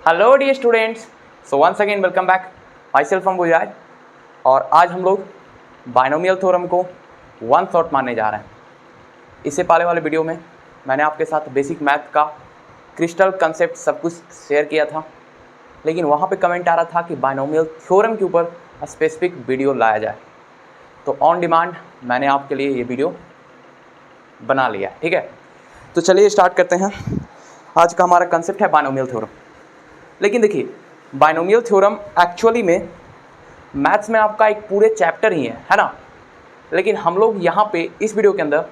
Hello dear students, so once again welcome back. Myself Ambujay. और आज हम लोग बाइनोमियल थ्योरम को वन शॉट मारने जा रहे हैं। इससे पहले वाले वीडियो में मैंने आपके साथ बेसिक मैथ का क्रिस्टल कंसेप्ट सब कुछ शेयर किया था, लेकिन वहाँ पे कमेंट आ रहा था कि बाइनोमियल थ्योरम के ऊपर स्पेसिफिक वीडियो लाया जाए। तो ऑन डिमांड मैंने आपके लिए ये वीडियो बना लिया, ठीक है। तो चलिए स्टार्ट करते हैं। आज का हमारा कंसेप्ट है बाइनोमियल थ्योरम। लेकिन देखिए, बाइनोमियल थ्योरम एक्चुअली में मैथ्स में आपका एक पूरे चैप्टर ही है ना। लेकिन हम लोग यहाँ पे इस वीडियो के अंदर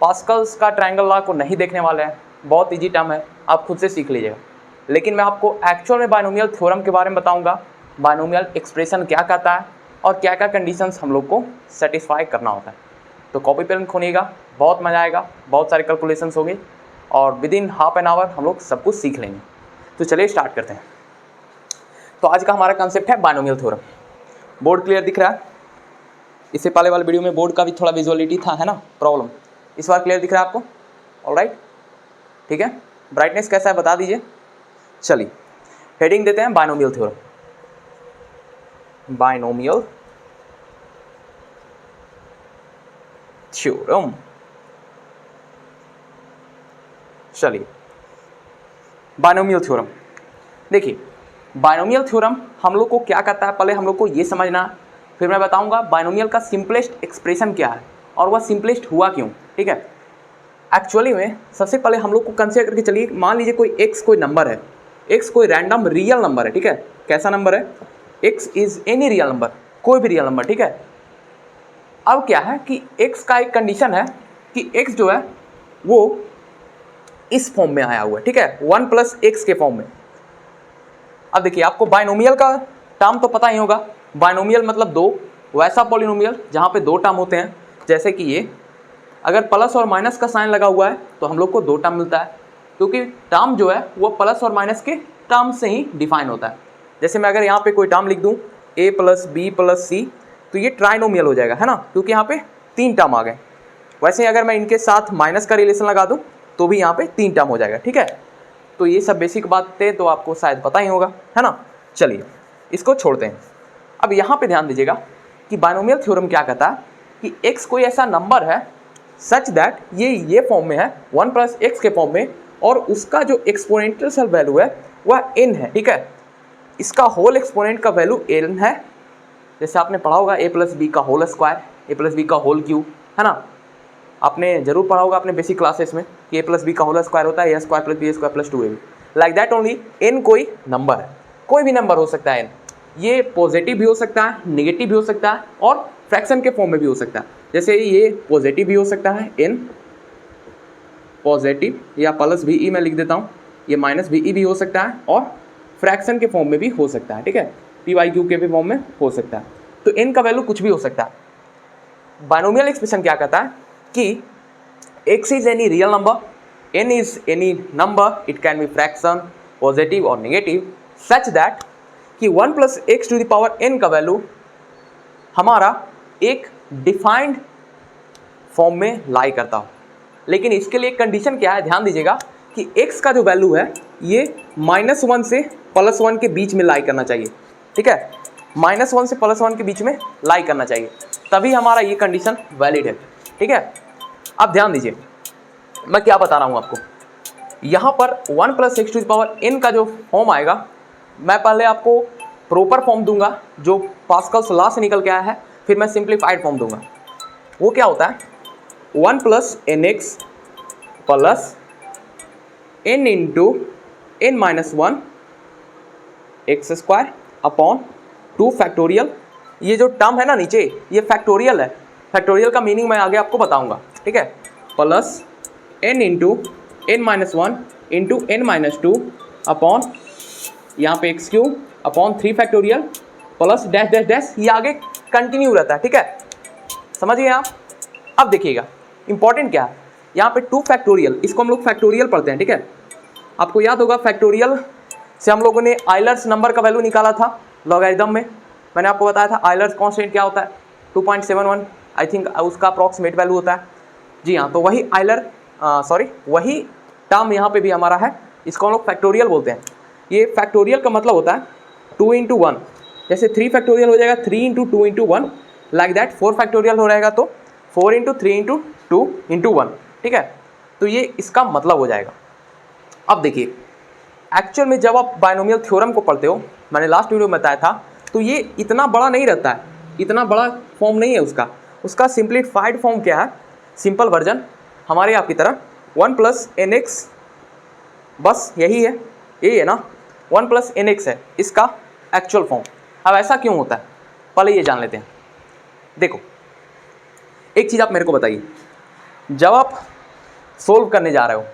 पास्कल्स का ट्रायंगल लॉ को नहीं देखने वाले हैं। बहुत इजी टर्म है, आप खुद से सीख लीजिएगा। लेकिन मैं आपको एक्चुअल में बाइनोमियल थ्योरम के बारे में बताऊँगा, बाइनोमियल एक्सप्रेशन क्या कहता है और क्या क्या कंडीशंस हम लोग को सेटिस्फाई करना होता है। तो कॉपी पेन खोलिएगा, बहुत मज़ा आएगा, बहुत सारे कैलकुलेशंस होंगे और with in half an hour हम लोग सब कुछ सीख लेंगे। तो चलिए स्टार्ट करते हैं। तो आज का हमारा कंसेप्ट है बाइनोमियल थ्योरम। बोर्ड क्लियर दिख रहा है? इससे पहले वाले वीडियो में बोर्ड का भी थोड़ा विजुअलिटी था, है ना, प्रॉब्लम। इस बार क्लियर दिख रहा है आपको? ऑलराइट, ठीक है। ब्राइटनेस कैसा है बता दीजिए। चलिए हेडिंग देते हैं बाइनोमियल थ्योरम। Binomial theorem. चलिए बाइनोमियल थ्योरम। देखिए, बाइनोमियल थ्योरम हम लोग को क्या कहता है, पहले हम लोग को ये समझना है, फिर मैं बताऊंगा बाइनोमियल का सिंपलेस्ट एक्सप्रेशन क्या है और वह सिंपलेस्ट हुआ क्यों, ठीक है। एक्चुअली में सबसे पहले हम लोग को कंसीडर करके चलिए, मान लीजिए कोई एक्स कोई नंबर है, एक्स कोई रैंडम रियल नंबर है, ठीक है। कैसा नंबर है? X is any real number, कोई भी रियल नंबर, ठीक है। अब क्या है कि एक्स का एक कंडीशन है कि एक्स जो है वो इस फॉर्म में आया हुआ है, ठीक है, 1 + x के फॉर्म में। अब देखिए, आपको बाइनोमियल का टर्म तो पता ही होगा। बाइनोमियल मतलब दो, वैसा पॉलिनोमियल जहाँ पे दो टर्म होते हैं, जैसे कि ये अगर प्लस और माइनस का साइन लगा हुआ है तो हम लोग को दो टर्म मिलता है, क्योंकि टर्म जो है वो प्लस और माइनस के टर्म से ही डिफाइन होता है। जैसे मैं अगर यहाँ पे कोई टर्म लिख दूँ a + b + c, तो ये ट्राइनोमियल हो जाएगा, है ना, क्योंकि यहाँ पे तीन टर्म आ गए। वैसे ही अगर मैं इनके साथ माइनस का रिलेशन लगा दूँ तो भी यहाँ पे तीन टर्म हो जाएगा, ठीक है। तो ये सब बेसिक बातें तो आपको शायद पता ही होगा, है ना। चलिए इसको छोड़ते हैं। अब यहाँ पे ध्यान दीजिएगा कि बाइनोमियल थ्योरम क्या कहता है कि x कोई ऐसा नंबर है सच दैट ये फॉर्म में है, 1 + x के फॉर्म में, और उसका जो एक्सपोनेंशियल वैल्यू है वह n है, ठीक है। इसका होल एक्सपोनेंट का वैल्यू n है। जैसे आपने पढ़ा होगा a + b का होल स्क्वायर, a + b का होल क्यूब, है ना। आपने जरूर पढ़ा होगा अपने बेसिक क्लासेस में कि a + b का होल स्क्वायर होता है a² + b² + 2ab। Like that only n कोई नंबर है, कोई भी नंबर हो सकता है n। ये पॉजिटिव भी हो सकता है, नेगेटिव भी हो सकता है और फ्रैक्शन के फॉर्म में भी हो सकता है। जैसे ये पॉजिटिव भी हो सकता है n पॉजिटिव, या +ve मैं लिख देता हूँ, ये -ve भी हो सकता है और फ्रैक्शन के फॉर्म में भी हो सकता है, ठीक है, p/q के भी फॉर्म में हो सकता है। तो n का वैल्यू कुछ भी हो सकता है। बाइनोमियल एक्सप्रेशन क्या कहता है कि x is any real number, n is any number, it can be fraction, positive और negative, such that कि 1 + x⁴ n का वैल्यू हमारा एक डिफाइंड फॉर्म में लाई करता हो। लेकिन इसके लिए कंडीशन क्या है, ध्यान दीजिएगा कि x का जो वैल्यू है ये -1 से +1 के बीच में लाई करना चाहिए, ठीक है। -1 से +1 के बीच में लाई करना चाहिए, तभी हमारा ये कंडीशन वैलिड है, ठीक है। अब ध्यान दीजिए मैं क्या बता रहा हूँ आपको। यहाँ पर 1 + x⁴n का जो फॉर्म आएगा, मैं पहले आपको प्रॉपर फॉर्म दूंगा जो पास्कल्स लॉ से निकल के आया है, फिर मैं सिंप्लीफाइड फॉर्म दूंगा। वो क्या होता है, 1 + nx + n × n - 1 x² upon 2 factorial. ये जो टर्म है ना नीचे, ये फैक्टोरियल है। फैक्टोरियल का मीनिंग मैं आगे आपको बताऊंगा, ठीक है। Plus n × n - 1 × n - 2 upon यहाँ पे x³ upon 3 factorial plus dash dash dash, ये आगे कंटिन्यू रहता है, ठीक है। समझ गए आप? अब देखिएगा इंपॉर्टेंट क्या है, यहाँ पे 2 फैक्टोरियल, इसको हम लोग फैक्टोरियल पढ़ते हैं, ठीक है। आपको याद होगा फैक्टोरियल से हम लोगों ने आइलर्स नंबर का वैल्यू निकाला था लॉगरिथम में। मैंने आपको बताया था आइलर्स कांस्टेंट क्या होता है, 2.71 आई थिंक उसका अप्रॉक्सीमेट वैल्यू होता है। जी हाँ, तो वही वही टर्म यहाँ पे भी हमारा है, इसको हम लोग फैक्टोरियल बोलते हैं। ये फैक्टोरियल का मतलब होता है 2 into 1, जैसे 3 फैक्टोरियल हो जाएगा 3 into 2 into 1, like that 4 factorial हो रहेगा तो 4 into 3 into 2 into 1, ठीक है। तो ये इसका मतलब हो जाएगा। अब देखिए एक्चुअल में जब आप बाइनोमियल थ्योरम को पढ़ते हो, मैंने लास्ट वीडियो में बताया था, तो ये इतना बड़ा नहीं रहता है, इतना बड़ा फॉर्म नहीं है उसका सिंप्लीफाइड फॉर्म क्या है, सिंपल वर्जन हमारे आपकी तरह 1 + nx, बस यही है ना, 1 + nx है इसका एक्चुअल फॉर्म। अब ऐसा क्यों होता है, पहले ये जान लेते हैं। देखो एक चीज़ आप मेरे को बताइए, जब आप सोल्व करने जा रहे हो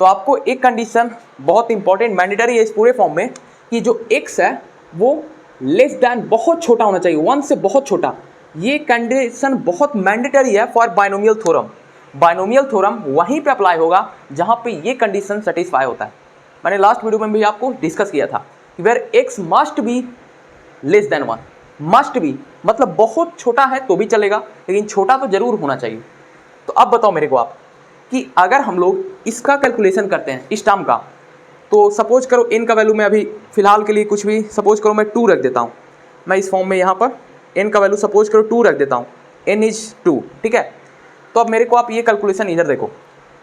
तो आपको एक कंडीशन बहुत इंपॉर्टेंट मैंडेटरी है इस पूरे फॉर्म में, कि जो x है वो लेस दैन बहुत छोटा होना चाहिए, 1 से बहुत छोटा। ये कंडीशन बहुत मैंडेटरी है for binomial theorem. Binomial theorem वहीं पे अप्लाई होगा जहाँ पे ये कंडीशन सेटिस्फाई होता है। मैंने लास्ट वीडियो में भी आपको डिस्कस किया था कि where x must be less than 1, must be मतलब बहुत छोटा है तो भी चलेगा, लेकिन छोटा तो जरूर होना चाहिए। तो अब बताओ मेरे को आप कि अगर हम लोग इसका कैलकुलेशन करते हैं इस टर्म का, तो सपोज करो n का वैल्यू मैं अभी फिलहाल के लिए कुछ भी सपोज करो मैं 2 रख देता हूँ, मैं इस फॉर्म में यहाँ पर n का वैल्यू सपोज करो 2 रख देता हूँ, n = 2, ठीक है। तो अब मेरे को आप ये कैलकुलेशन इधर देखो,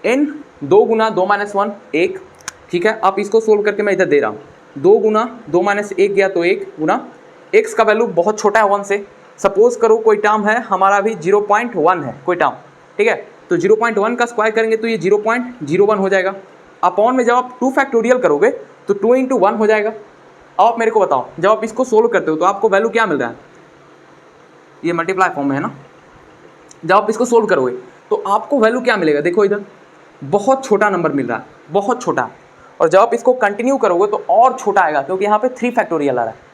n 2 × 2 - 1 1, ठीक है। आप इसको सोल्व करके मैं इधर दे रहा हूँ, 2 × 2 - 1 गया तो 1 गुना x का वैल्यू बहुत छोटा है 1 से, सपोज करो कोई टर्म है हमारा अभी 0.1 है कोई टर्म, ठीक है। तो 0.1 का स्क्वायर करेंगे तो ये 0.01 हो जाएगा। अपॉन में जब आप 2 फैक्टोरियल करोगे तो 2 × 1 हो जाएगा। अब आप मेरे को बताओ जब आप इसको सोल्व करते हो तो आपको वैल्यू क्या मिल रहा है, ये मल्टीप्लाई फॉर्म में है ना, जब आप इसको सोल्व करोगे तो आपको वैल्यू क्या मिलेगा, देखो इधर बहुत छोटा नंबर मिल रहा है, बहुत छोटा। और जब आप इसको कंटिन्यू करोगे तो और छोटा आएगा, क्योंकि यहाँ पे 3 फैक्टोरियल आ रहा है।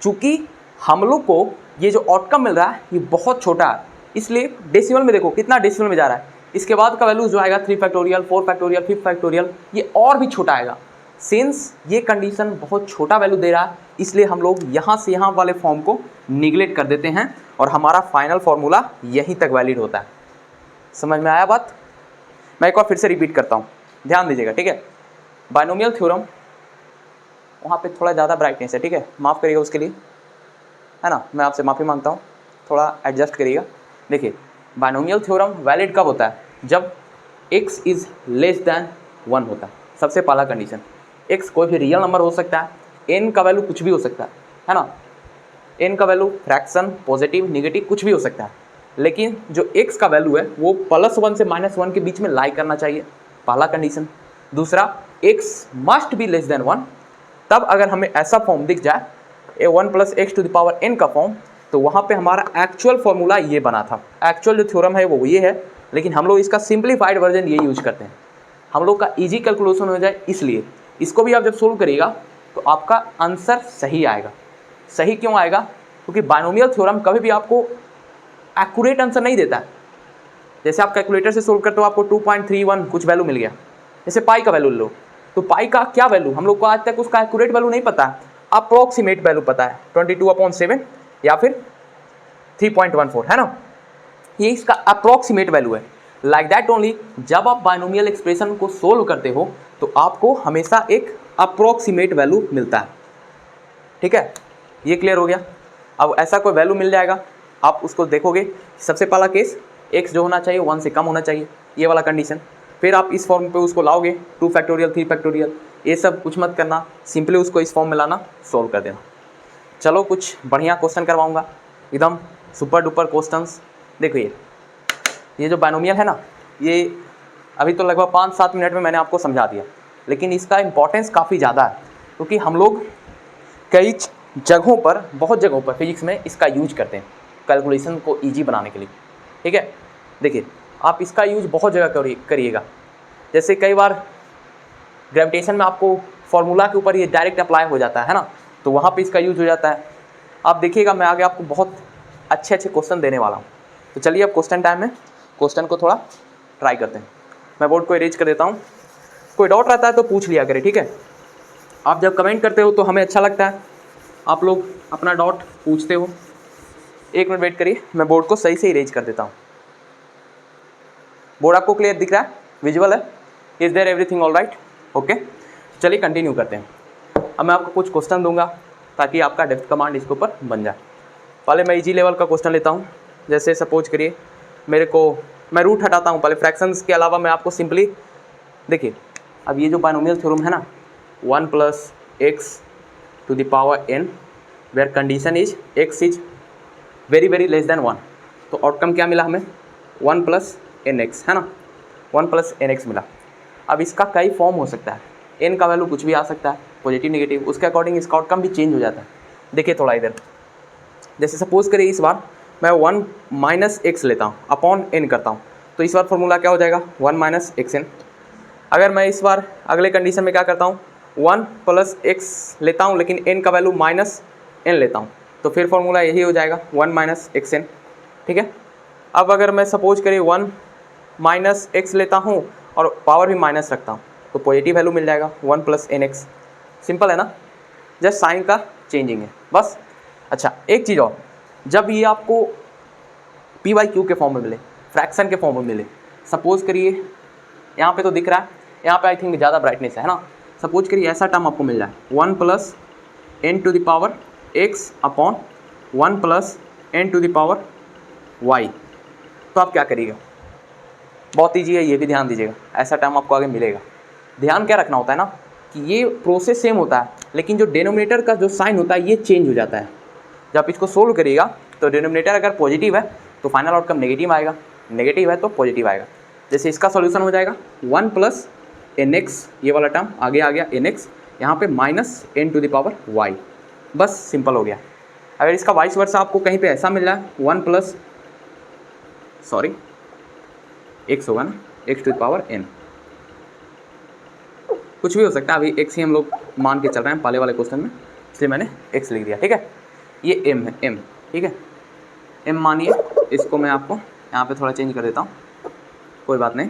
चूँकि हम लोग को ये जो आउटकम मिल रहा है ये बहुत छोटा है, इसलिए डेसिमल में देखो कितना डेसिमल में जा रहा है। इसके बाद का वैल्यू जो आएगा 3 फैक्टोरियल 4 फैक्टोरियल 5 फैक्टोरियल, ये और भी छोटा आएगा। सिंस ये कंडीशन बहुत छोटा वैल्यू दे रहा है, इसलिए हम लोग यहाँ से यहाँ वाले फॉर्म को निगलेक्ट कर देते हैं और हमारा फाइनल फार्मूला यहीं तक वैलिड होता है। समझ में आया बात? मैं एक बार फिर से रिपीट करता हूँ, ध्यान दीजिएगा, ठीक है। बाइनोमियल थ्योरम, वहाँ पे थोड़ा ज़्यादा ब्राइटनेस है, ठीक है, माफ़ करिएगा उसके लिए, है ना, मैं आपसे माफ़ी मांगता हूँ, थोड़ा एडजस्ट करिएगा। देखिए बाइनोमियल थ्योरम वैलिड कब होता है, जब x = <1 होता है। सबसे पहला कंडीशन, x कोई भी रियल नंबर हो सकता है, n का वैल्यू कुछ भी हो सकता है ना, n का वैल्यू फ्रैक्शन पॉजिटिव नेगेटिव कुछ भी हो सकता है, लेकिन जो x का वैल्यू है वो +1 से -1 के बीच में लाई करना चाहिए, पहला कंडीशन। दूसरा, x must be less than 1। तब अगर हमें ऐसा फॉर्म दिख जाए 1 + x⁴n का फॉर्म, तो वहाँ पे हमारा एक्चुअल फॉर्मूला ये बना था। एक्चुअल जो थ्योरम है वो ये है, लेकिन हम लोग इसका सिंप्लीफाइड वर्जन ये यूज करते हैं, हम लोग का इजी कैलकुलेशन हो जाए इसलिए। इसको भी आप जब सोल्व करिएगा तो आपका आंसर सही आएगा। सही क्यों आएगा? क्योंकि बाइनोमियल थ्योरम कभी भी आपको एक्यूरेट आंसर नहीं देता है। जैसे आप कैलकुलेटर से सोल्व करते हो आपको 2.31 कुछ वैल्यू मिल गया, जैसे पाई का वैल्यू लो, तो पाई का क्या वैल्यू हम लोग को आज तक उसका एक्यूरेट वैल्यू नहीं पता है, अप्रोक्सीमेट वैल्यू पता है 22/7 या फिर 3.14, है ना, ये इसका अप्रोक्सीमेट वैल्यू है। लाइक दैट ओनली जब आप बाइनोमियल एक्सप्रेशन को सोल्व करते हो तो आपको हमेशा एक अप्रोक्सीमेट वैल्यू मिलता है, ठीक है, ये क्लियर हो गया। अब ऐसा कोई वैल्यू मिल जाएगा, आप उसको देखोगे, सबसे पहला केस x जो होना चाहिए 1 से कम होना चाहिए, ये वाला कंडीशन। फिर आप इस फॉर्म पे उसको लाओगे 2 फैक्टोरियल 3 फैक्टोरियल, ये सब कुछ मत करना, सिंपली उसको इस फॉर्म में लाना, सोल्व कर देना। चलो कुछ बढ़िया क्वेश्चन करवाऊंगा, एकदम सुपर डुपर क्वेश्चंस। देखो ये जो बाइनोमियल है ना, ये अभी तो लगभग 5-7 मिनट में मैंने आपको समझा दिया, लेकिन इसका इंपॉर्टेंस काफ़ी ज़्यादा है, क्योंकि हम लोग कई जगहों पर, बहुत जगहों पर फिजिक्स में इसका यूज करते हैं कैलकुलेशन को ईजी बनाने के लिए, ठीक है। देखिए आप इसका यूज बहुत जगह करिएगा, जैसे कई बार ग्रेविटेशन में आपको फॉर्मूला के ऊपर ये डायरेक्ट अप्लाई हो जाता है ना, तो वहाँ पे इसका यूज हो जाता है। आप देखिएगा मैं आगे आपको बहुत अच्छे क्वेश्चन देने वाला हूँ। तो चलिए अब क्वेश्चन टाइम में क्वेश्चन को थोड़ा ट्राई करते हैं। मैं बोर्ड को इरेज कर देता हूँ, कोई डाउट रहता है तो पूछ लिया करें, ठीक है। आप जब कमेंट करते हो तो हमें अच्छा लगता है, आप लोग अपना डाउट पूछते हो। 1 मिनट वेट करिए, मैं बोर्ड को सही से इरेज कर देता हूँ। बोर्ड आपको क्लियर दिख रहा है, विजुअल है? Is there everything all right? Okay, चलिए कंटिन्यू करते हैं। अब मैं आपको कुछ क्वेश्चन दूंगा ताकि आपका डेप्थ कमांड इसके ऊपर बन जाए। पहले मैं इजी लेवल का क्वेश्चन लेता हूँ। जैसे सपोज करिए मैं रूट हटाता हूँ पहले, फ्रैक्शंस के अलावा मैं आपको सिंपली देखिए, अब ये जो बाइनोमियल थ्योरम है ना, 1 + x⁴n where condition is x is very very less than 1, तो आउटकम क्या मिला हमें, 1 + nx है ना, 1 + nx मिला। अब इसका कई फॉर्म हो सकता है, n का वैल्यू कुछ भी आ सकता है, पॉजिटिव नेगेटिव, उसके अकॉर्डिंग इसका आउटकम भी चेंज हो जाता है। देखिए थोड़ा इधर, जैसे सपोज करिए इस बार मैं 1 - x लेता हूँ अपॉन n करता हूँ, तो इस बार फॉर्मूला क्या हो जाएगा, 1 - xn। अगर मैं इस बार अगले कंडीशन में क्या करता हूँ, 1 + x लेता हूँ लेकिन n का वैल्यू -n लेता हूँ, तो फिर फॉर्मूला यही हो जाएगा 1 - xn। ठीक है। अब अगर मैं सपोज करिए 1 - x लेता हूँ और पावर भी माइनस रखता हूँ, तो पॉजिटिव वैल्यू मिल जाएगा 1 + nx। सिंपल है ना, जस्ट साइन का चेंजिंग है बस। अच्छा एक चीज़ और, जब ये आपको p/q के फॉर्म में मिले, फ्रैक्शन के फॉर्म में मिले, सपोज करिए यहाँ पे तो दिख रहा है, यहाँ पे आई थिंक ज़्यादा ब्राइटनेस है ना, सपोज करिए ऐसा टर्म आपको मिल जाए 1 + n⁴x अपॉन 1 + n⁴y, तो आप क्या करिएगा, बहुत ईजी है, ये भी ध्यान दीजिएगा, ऐसा टर्म आपको आगे मिलेगा। ध्यान क्या रखना होता है ना कि ये प्रोसेस सेम होता है, लेकिन जो डिनोमिनेटर का जो साइन होता है ये चेंज हो जाता है। जब इसको सोल्व करिएगा तो डिनोमिनेटर अगर पॉजिटिव है तो फाइनल आउटकम नेगेटिव आएगा, नेगेटिव है तो पॉजिटिव आएगा। जैसे इसका सॉल्यूशन हो जाएगा 1 + nx, ये वाला टर्म आगे आ गया nx, यहाँ पे -n⁴y, बस सिंपल हो गया। अगर इसका वाइस वर्सा आपको कहीं पे ऐसा मिल रहा है 1 + x होगा ना, x⁴n, कुछ भी हो सकता है, अभी x ही हम लोग मान के चल रहे हैं पहले वाले क्वेश्चन में, इसलिए मैंने x लिख दिया। ठीक है, ये m है, m, ठीक है, m मानिए, इसको मैं आपको यहाँ पे थोड़ा चेंज कर देता हूँ, कोई बात नहीं,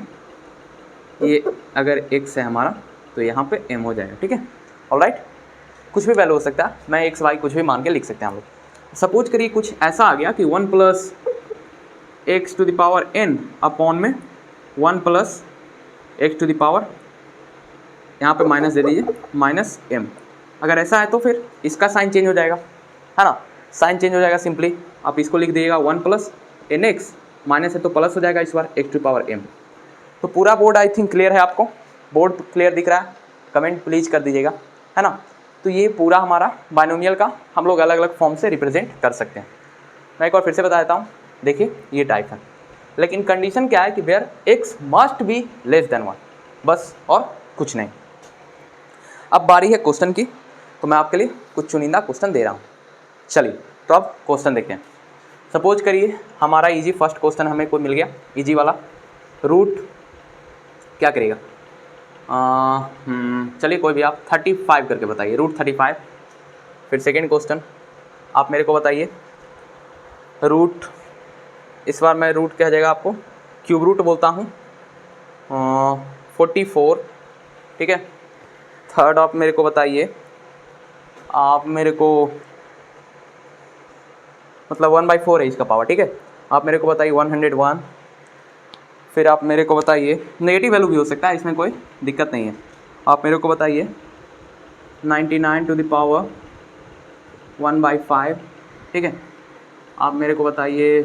ये अगर x है हमारा तो यहाँ पे m हो जाएगा। ठीक है, ऑलराइट, कुछ भी वैल्यू हो सकता है, मैं x y कुछ भी मान के लिख सकते हैं हम लोग। सपोज करिए कुछ ऐसा आ गया कि 1 + x⁴n अपॉन में 1 + x⁴, यहाँ पे माइनस दे दीजिए, -m। अगर ऐसा है तो फिर इसका साइन चेंज हो जाएगा, है ना, साइन चेंज हो जाएगा सिंपली, आप इसको लिख दीजिएगा 1 + nx, माइनस है तो प्लस हो जाएगा इस बार x⁴m। तो पूरा बोर्ड आई थिंक क्लियर है आपको, बोर्ड क्लियर दिख रहा है, कमेंट प्लीज कर दीजिएगा, है ना। तो ये पूरा हमारा बाइनोमियल का हम लोग अलग अलग फॉर्म से रिप्रेजेंट कर सकते हैं। मैं एक बार फिर से बता देता हूँ, देखिए ये टाइप है, लेकिन कंडीशन क्या है कि where x must be less than 1, बस और कुछ नहीं। अब बारी है क्वेश्चन की, तो मैं आपके लिए कुछ चुनिंदा क्वेश्चन दे रहा हूँ। चलिए तो अब क्वेश्चन देखते हैं। सपोज करिए हमारा इजी फर्स्ट क्वेश्चन हमें कोई मिल गया, इजी वाला, रूट क्या करेगा, चलिए कोई भी आप 35 करके बताइए, रूट 35। फिर सेकेंड क्वेश्चन आप मेरे को बताइए, रूट, इस बार मैं रूट क्या जाएगा आपको क्यूब रूट बोलता हूँ, 44। ठीक है, थर्ड आप मेरे को बताइए, आप मेरे को मतलब 1/4 है इसका पावर। ठीक है, आप मेरे को बताइए 101। फिर आप मेरे को बताइए, नेगेटिव वैल्यू भी हो सकता है, इसमें कोई दिक्कत नहीं है। आप मेरे को बताइए 99 ⁵ 1/5। ठीक है, आप मेरे को बताइए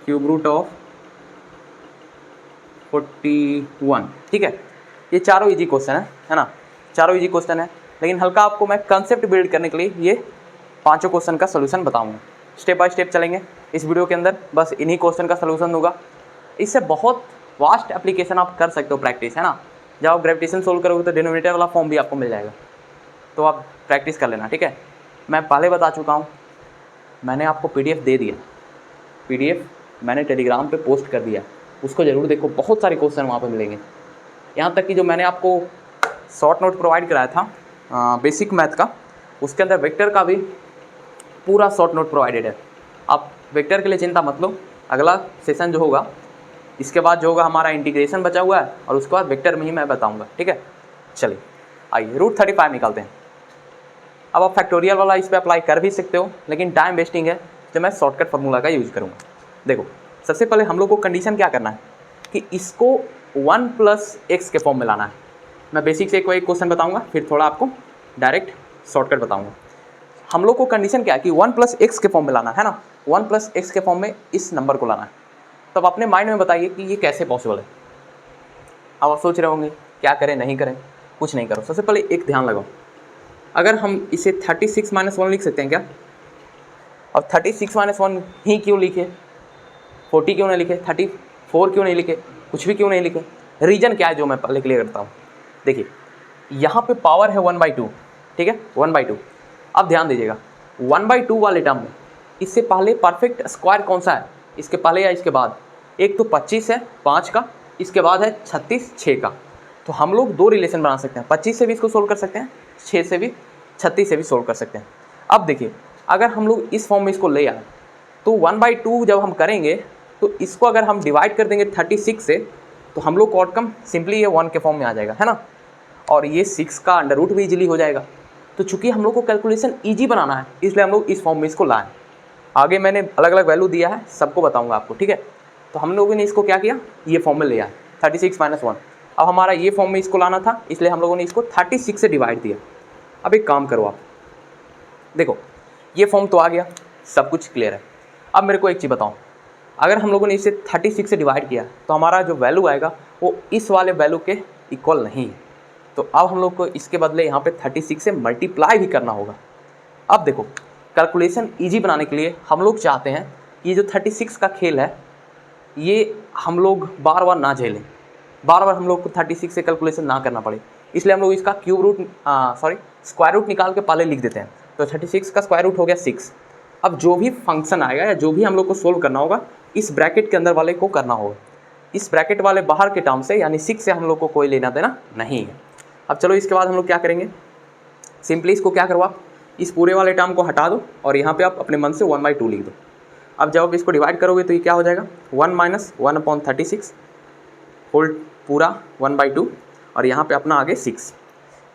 क्यूब रूट ऑफ 41। ठीक है, ये चारों इजी क्वेश्चन है ना, चारों इजी क्वेश्चन है, लेकिन हल्का आपको मैं कंसेप्ट बिल्ड करने के लिए ये पांचों क्वेश्चन का सोल्यूशन बताऊंगा। स्टेप बाय स्टेप चलेंगे इस वीडियो के अंदर, बस इन्हीं क्वेश्चन का सोल्यूशन दूंगा। इससे बहुत वास्ट एप्लीकेशन आप कर सकते हो प्रैक्टिस, है ना। जब आप ग्रेविटेशन सोल्व करोगे तो डिनोमिनेटर वाला फॉर्म भी आपको मिल जाएगा, तो आप प्रैक्टिस कर लेना। ठीक है, मैं पहले बता चुका हूँ, मैंने आपको PDF दे दिया, PDF मैंने टेलीग्राम पे पोस्ट कर दिया, उसको ज़रूर देखो, बहुत सारे क्वेश्चन वहाँ पे मिलेंगे। यहाँ तक कि जो मैंने आपको शॉर्ट नोट प्रोवाइड कराया था बेसिक मैथ का, उसके अंदर वेक्टर का भी पूरा शॉर्ट नोट प्रोवाइडेड है। आप वेक्टर के लिए चिंता मत लो, अगला सेशन जो होगा इसके बाद जो होगा हमारा इंटीग्रेशन बचा हुआ है, और उसके बाद वेक्टर में ही मैं बताऊँगा। ठीक है, चलिए आइए रूट 35 निकालते हैं। अब आप फैक्टोरियल वाला इस पर अप्लाई कर भी सकते हो, लेकिन टाइम वेस्टिंग है, तो मैं शॉर्टकट फार्मूला का यूज़ करूँगा। देखो सबसे पहले हम लोग को कंडीशन क्या करना है कि इसको 1 + x के फॉर्म में लाना है। मैं बेसिक से एक क्वेश्चन बताऊंगा, फिर थोड़ा आपको डायरेक्ट शॉर्टकट बताऊंगा। हम लोग को कंडीशन क्या है कि 1 + x के फॉर्म में लाना है ना, 1 + x के फॉर्म में इस नंबर को लाना है। तो अब अपने माइंड में बताइए कि ये कैसे पॉसिबल है। अब आप सोच रहे होंगे क्या करें नहीं करें, कुछ नहीं करो। सबसे पहले एक ध्यान लगाओ, अगर हम इसे 36 - 1 लिख सकते हैं क्या? अब 36 - 1 ही क्यों लिखे, 40 क्यों नहीं लिखे, 34 क्यों नहीं लिखे, कुछ भी क्यों नहीं लिखे? रीजन क्या है जो मैं पहले क्लियर करता हूँ। देखिए यहाँ पे पावर है 1/2, ठीक है, 1/2। अब ध्यान दीजिएगा 1/2 वाले टर्म में इससे पहले परफेक्ट स्क्वायर कौन सा है, इसके पहले या इसके बाद? एक तो 25 है 5 का, इसके बाद है 36 6 का। तो हम लोग दो रिलेशन बना सकते हैं, 25 से भी इसको सोल्व कर सकते हैं, 6 से भी, 36 से भी सोल्व कर सकते हैं। अब देखिए अगर हम लोग इस फॉर्म में इसको ले आए तो 1/2 जब हम करेंगे तो इसको अगर हम डिवाइड कर देंगे 36 से तो हम लोग को आउटकम सिंपली ये 1 के फॉर्म में आ जाएगा, है ना। और ये 6 का अंडर रूट भी इजीली हो जाएगा। तो चूंकि हम लोग को कैलकुलेशन इजी बनाना है इसलिए हम लोग इस फॉर्म में इसको लाएं। आगे मैंने अलग अलग वैल्यू दिया है, सबको बताऊंगा आपको, ठीक है। तो हम लोगों ने इसको क्या किया, ये फॉर्म में ले आया 36 - 1। अब हमारा ये फॉर्म में इसको लाना था इसलिए हम लोगों ने इसको 36 से डिवाइड दिया। अब एक काम करो आप, देखो ये फॉर्म तो आ गया, सब कुछ क्लियर है। अब मेरे को एक चीज़ बताओ, अगर हम लोगों ने इसे 36 से डिवाइड किया तो हमारा जो वैल्यू आएगा वो इस वाले वैल्यू के इक्वल नहीं है। तो अब हम लोग को इसके बदले यहाँ पे 36 से मल्टीप्लाई भी करना होगा। अब देखो कैलकुलेशन इजी बनाने के लिए हम लोग चाहते हैं ये जो 36 का खेल है ये हम लोग बार बार ना झेलें, बार बार हम लोग को 36 से कैलकुलेशन ना करना पड़े, इसलिए हम लोग इसका स्क्वायर रूट निकाल के पहले लिख देते हैं। तो 36 का स्क्वायर रूट हो गया 6। अब जो भी फंक्शन आएगा या जो भी हम लोग को सोल्व करना होगा इस ब्रैकेट के अंदर वाले को करना होगा, इस ब्रैकेट वाले बाहर के टर्म से यानी 6 से हम लोग को कोई लेना देना नहीं है। अब चलो इसके बाद हम लोग क्या करेंगे, सिंपली इसको क्या करो आप इस पूरे वाले टर्म को हटा दो और यहाँ पे आप अपने मन से 1/2 लिख दो। अब जब आप इसको डिवाइड करोगे तो ये क्या हो जाएगा 1 - 1/36 होल पूरा 1/2 और यहाँ पे अपना आगे 6।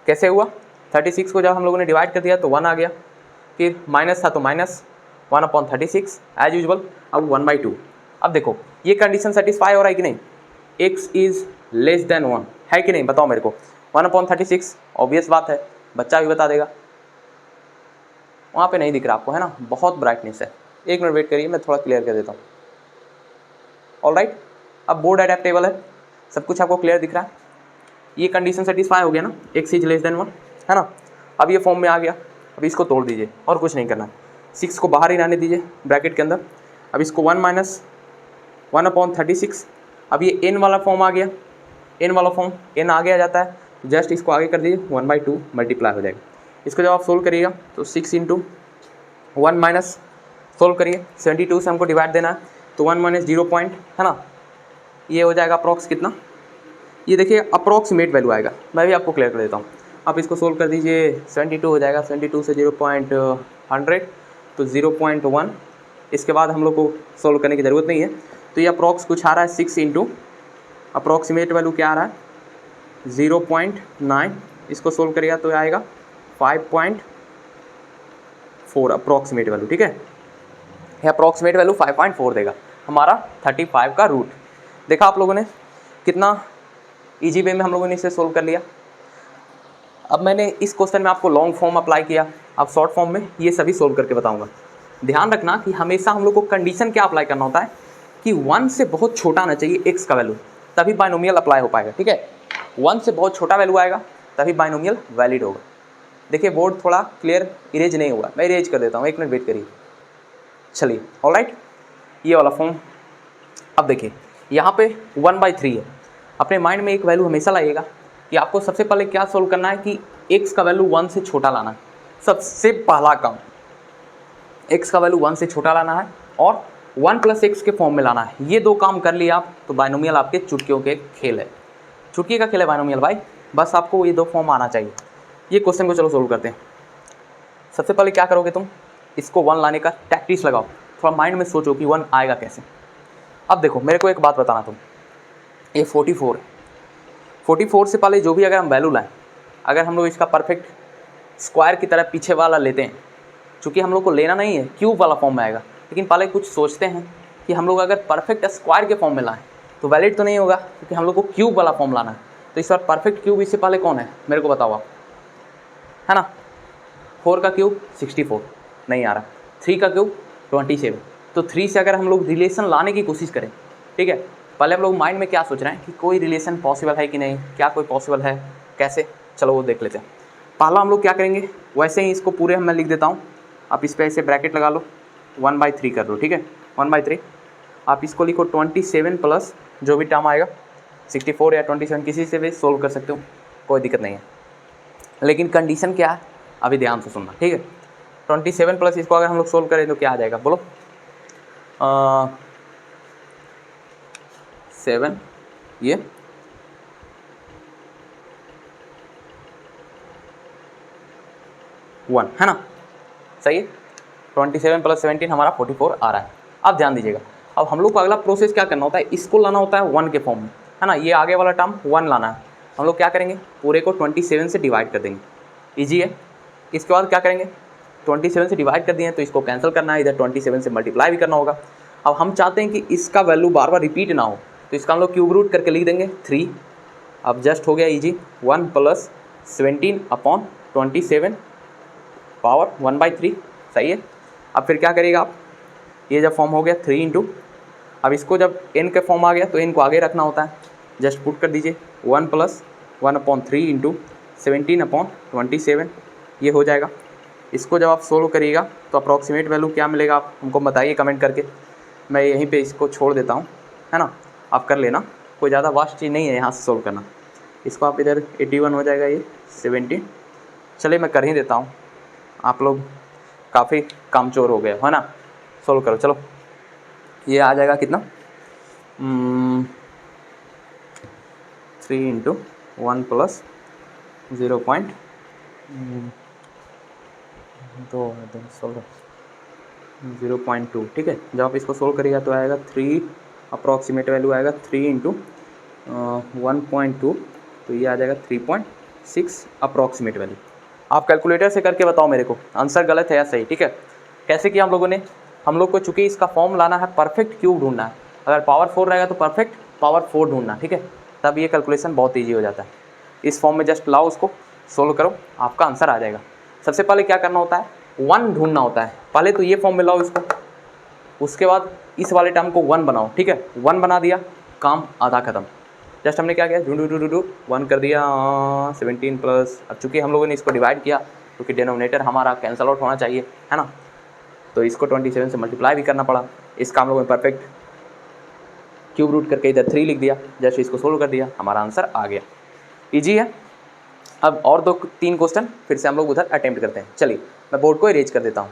कैसे हुआ, 36 को जब हम लोगों ने डिवाइड कर दिया तो 1 आ गया, फिर माइनस था तो -1/36 एज यूजुअल, अब 1/2। अब देखो ये कंडीशन सेटिस्फाई हो रहा है कि नहीं, x इज़ लेस देन 1 है कि नहीं, बताओ मेरे को। 1/36 ऑब्वियस बात है, बच्चा भी बता देगा। वहाँ पे नहीं दिख रहा आपको, है ना, बहुत ब्राइटनेस है। एक मिनट वेट करिए, मैं थोड़ा क्लियर कर देता हूँ। ऑलराइट, अब बोर्ड एडेप्टेबल है, सब कुछ आपको क्लियर दिख रहा है। ये कंडीशन सेटिस्फाई हो गया ना, x इज लेस देन 1, है ना। अब ये फॉर्म में आ गया, अब इसको तोड़ दीजिए और कुछ नहीं करना, 6 को बाहर ही रहने दीजिए ब्रैकेट के अंदर। अब इसको 1 - 1/36, अब ये n वाला फॉर्म आ गया, n वाला फॉर्म n आगे आ जाता है, जस्ट इसको आगे कर दीजिए 1/2 मल्टीप्लाई हो जाएगा। इसको जब आप सोल्व करिएगा तो 6 × 1 सोल्व करिए, 72 से हमको डिवाइड देना है तो 1 - 0 पॉइंट, है ना, ये हो जाएगा अप्रॉक्स कितना, ये देखिए अप्रॉक्सीमेट वैल्यू आएगा। मैं भी आपको क्लियर कर देता हूँ, आप इसको सोल्व कर दीजिए, 72 हो जाएगा, 72 से 0.100 तो 0.1। इसके बाद हम लोग को सोल्व करने की ज़रूरत नहीं है। तो ये अप्रॉक्स कुछ आ रहा है 6 × अप्रॉक्सीमेट वैल्यू क्या आ रहा है 0.9, इसको सोल्व करिएगा तो आएगा 5.4 अप्रॉक्सीमेट वैल्यू, ठीक है। अप्रॉक्सीमेट वैल्यू 5.4 देगा हमारा 35 का रूट। देखा आप लोगों ने कितना इजी वे में हम लोगों ने इसे सोल्व कर लिया। अब मैंने इस क्वेश्चन में आपको लॉन्ग फॉर्म अप्लाई किया, अब शॉर्ट फॉर्म में ये सभी सोल्व करके बताऊंगा। ध्यान रखना कि हमेशा हम लोग को कंडीशन क्या अप्लाई करना होता है कि 1 से बहुत छोटा आना चाहिए x का वैल्यू, तभी बाइनोमियल अप्लाई हो पाएगा, ठीक है। 1 से बहुत छोटा वैल्यू आएगा तभी बाइनोमियल वैलिड होगा। देखिए बोर्ड थोड़ा क्लियर इरेज नहीं हुआ, मैं इरेज कर देता हूँ, 1 मिनट वेट करिए। चलिए ऑलराइट, ये वाला फॉर्म। अब देखिए यहाँ पे 1/3 है। अपने माइंड में एक वैल्यू हमेशा लाइएगा कि आपको सबसे पहले क्या सोल्व करना है कि x का वैल्यू 1 से छोटा लाना है। सबसे पहला काम x का वैल्यू 1 से छोटा लाना है और 1 + x के फॉर्म में लाना है। ये दो काम कर लिए आप तो बाइनोमियल आपके चुटकियों के खेल है, चुटकी का खेल है बाइनोमियल भाई, बस आपको ये दो फॉर्म आना चाहिए। ये क्वेश्चन को चलो सोल्व करते हैं। सबसे पहले क्या करोगे तुम, इसको 1 लाने का टैक्टिस लगाओ, थोड़ा माइंड में सोचो कि 1 आएगा कैसे। अब देखो मेरे को एक बात बताना, तुम ये 44 है, 44 से पहले जो भी अगर हम वैल्यू लाएं, अगर हम लोग इसका परफेक्ट स्क्वायर की तरह पीछे वाला लेते हैं, चूँकि हम लोग को लेना नहीं है क्यूब वाला फॉर्म में आएगा, लेकिन पहले कुछ सोचते हैं कि हम लोग अगर परफेक्ट स्क्वायर के फॉर्म में लाएं तो वैलिड तो नहीं होगा, क्योंकि हम लोग को क्यूब वाला फॉर्म लाना है। तो इस बार परफेक्ट क्यूब इससे पहले कौन है मेरे को बताओ आप, है ना। 4 का क्यूब 64 नहीं आ रहा, 3 का क्यूब 27। तो 3 से अगर हम लोग रिलेशन लाने की कोशिश करें, ठीक है, पहले हम लोग माइंड में क्या सोच रहे हैं कि कोई रिलेशन पॉसिबल है कि नहीं, क्या कोई पॉसिबल है, कैसे, चलो वो देख लेते हैं। पहला हम लोग क्या करेंगे, वैसे ही इसको पूरे मैं लिख देता हूँ, आप इस पर ऐसे ब्रैकेट लगा लो, 1/3 कर लो, ठीक है, 1/3। आप इसको लिखो 27 प्लस जो भी टर्म आएगा 64 या 27 किसी से भी सोल्व कर सकते हो, कोई दिक्कत नहीं है। लेकिन कंडीशन क्या है अभी ध्यान से सुनना, ठीक है। 27 प्लस इसको अगर हम लोग सोल्व करें तो क्या आ जाएगा बोलो, 7 ये 1 है ना, सही है। 27 प्लस 17 हमारा 44 आ रहा है। अब ध्यान दीजिएगा, अब हम लोग को अगला प्रोसेस क्या करना होता है, इसको लाना होता है 1 के फॉर्म में, है ना। ये आगे वाला टर्म 1 लाना है। हम लोग क्या करेंगे, पूरे को 27 से डिवाइड कर देंगे, ईजी है। इसके बाद क्या करेंगे, 27 से डिवाइड कर दिए तो इसको कैंसिल करना है, इधर 27 से मल्टीप्लाई भी करना होगा। अब हम चाहते हैं कि इसका वैल्यू बार बार रिपीट ना हो, तो इसका हम लोग क्यूब रूट करके लिख देंगे 3। अब जस्ट हो गया ईजी, 1 प्लस 17/27 पावर 1/3, सही है। अब फिर क्या करिएगा आप, ये जब फॉर्म हो गया 3 इंटू, अब इसको जब n के फॉर्म आ गया तो n को आगे रखना होता है, जस्ट पुट कर दीजिए 1 प्लस 1/3 इंटू 17/27, ये हो जाएगा। इसको जब आप सोल्व करिएगा तो अप्रॉक्सीमेट वैल्यू क्या मिलेगा आप हमको बताइए कमेंट करके, मैं यहीं पे इसको छोड़ देता हूँ, है ना, आप कर लेना, कोई ज़्यादा वास्ट चीज़ नहीं है यहाँ से सोल्व करना। इसको आप इधर 81 हो जाएगा, ये 70, चलिए मैं कर ही देता हूँ, आप लोग काफ़ी कामचोर हो गए है ना, सोल्व करो चलो। ये आ जाएगा कितना, 3 इंटू 1 प्लस 0.2, ठीक है। जब आप इसको सोल्व करिएगा तो आएगा 3, अप्रॉक्सीमेट वैल्यू आएगा 3 इंटू 1.2, तो ये आ जाएगा 3.6 अप्रॉक्सीमेट वैल्यू। आप कैलकुलेटर से करके बताओ मेरे को आंसर गलत है या सही, ठीक है। कैसे किया हम लोगों ने, हम लोग को चूँकि इसका फॉर्म लाना है, परफेक्ट क्यूब ढूंढना है, अगर पावर 4 रहेगा तो परफेक्ट पावर 4 ढूंढना, ठीक है, तब ये कैलकुलेशन बहुत ईजी हो जाता है। इस फॉर्म में जस्ट लाओ, उसको सोल्व करो, आपका आंसर आ जाएगा। सबसे पहले क्या करना होता है, 1 ढूंढना होता है, पहले तो ये फॉर्म में लाओ इसको, उसके बाद इस वाले टर्म को 1 बनाओ, ठीक है, 1 बना दिया, काम आधा खत्म। जस्ट हमने क्या किया, 1 कर दिया 17 प्लस, अब चूँकि हम लोगों ने इसको डिवाइड किया क्योंकि डिनोमिनेटर हमारा कैंसल आउट होना चाहिए, है ना, तो इसको 27 से मल्टीप्लाई भी करना पड़ा। इसका हम लोगों ने परफेक्ट क्यूब रूट करके इधर 3 लिख दिया, जस्ट इसको सोल्व कर दिया, हमारा आंसर आ गया, ईजी है। अब और 2-3 क्वेश्चन फिर से हम लोग उधर अटेम्प्ट करते हैं। चलिए मैं बोर्ड को इरेज कर देता हूँ।